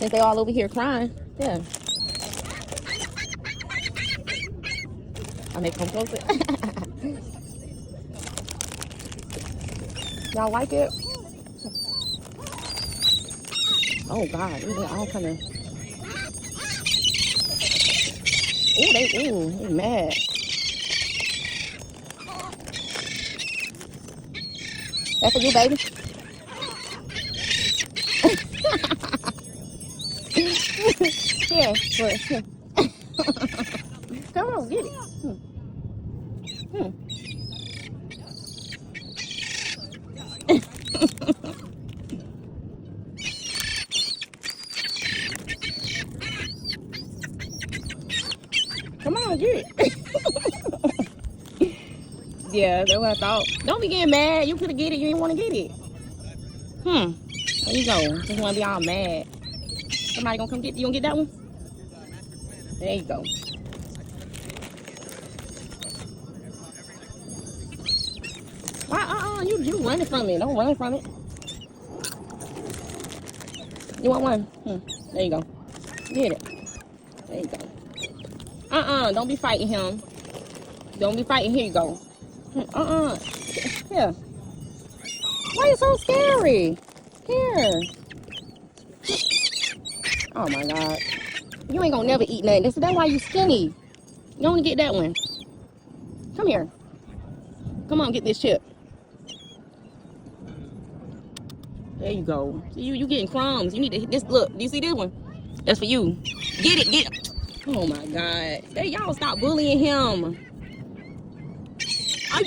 Since they all over here crying. Yeah. I'll make them closer. Y'all like it? Oh God, ooh, they all kind of. Ooh, they mad. That's for you, baby. Here, here. Come on, get it. Come on, get it. Yeah, that's what I thought. Don't be getting mad. You could have get it. You didn't want to get it. There you go. Just want to be all mad. Somebody gonna come get you. You gonna get that one? There you go. Why? You running from it. Don't run from it. You want one? There you go. Get it. There you go. Don't be fighting him. Don't be fighting. Here you go. Here. Why are you so scary? Here. Oh my God. You ain't gonna never eat nothing. That's why you skinny. You only get that one. Come here. Come on, get this chip. There you go. See, you getting crumbs. You need to hit this. Look, do you see this one? That's for you. Get it. Oh my God. Hey, y'all stop bullying him. I'm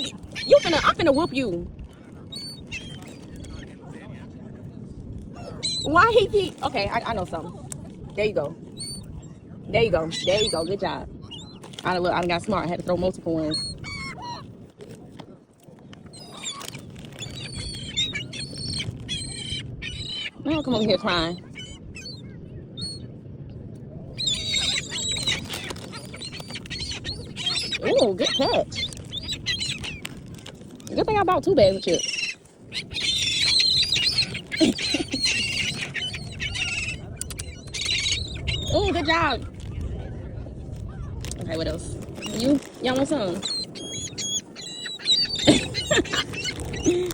finna whoop you. Why he keep? Okay, I know something. There you go. Good job. I got smart. I had to throw multiple ones. Now come over here crying. Ooh, good catch. Good thing I bought 2 bags of chips. Ooh, good job. Okay, what else? Y'all want some?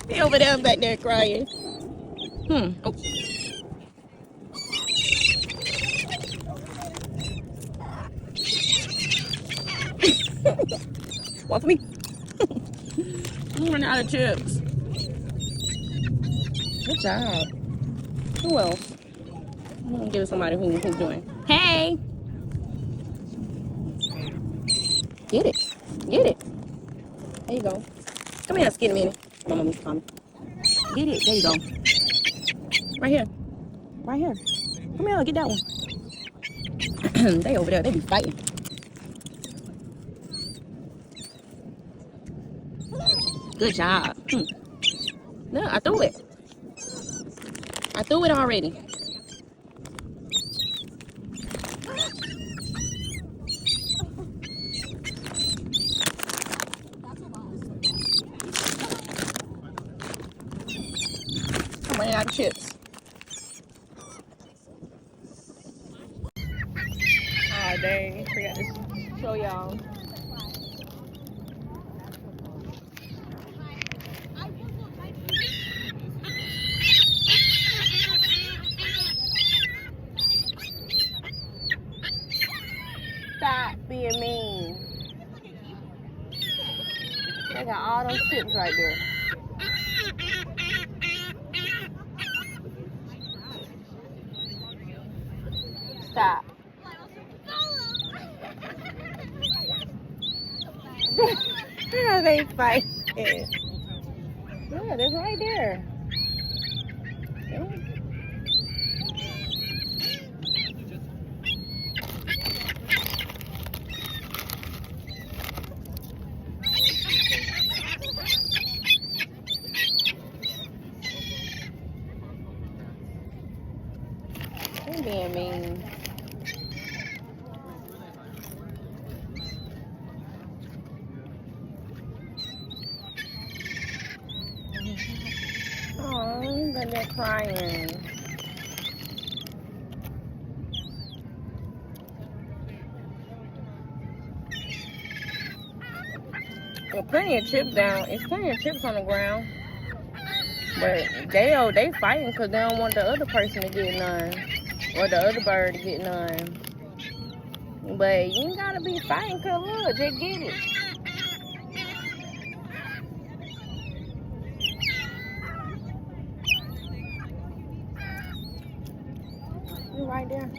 He over there back there crying. Oh. One for me. I'm running out of chips. Good job. Who else? I'm gonna give it somebody who's doing. Hey! Get it. There you go. Come here, skinny minnie. Come on, Mr. Tommy. Get it. There you go. Right here. Come here, get that one. They over there. They be fighting. Good job. No, I threw it. I threw it already. I'm running out of chips. Oh, dang. Forgot to show y'all. Stop being mean. They got all those chips right there. Stop. Yeah, they fight. Yeah, they're right there. Yeah. They're being mean. Oh, but they're crying. Well, plenty of chips down. It's plenty of chips on the ground. But they fighting because they don't want the other person to get none. Or the other bird to get none. But you ain't gotta be fighting because look, just get it. You right there.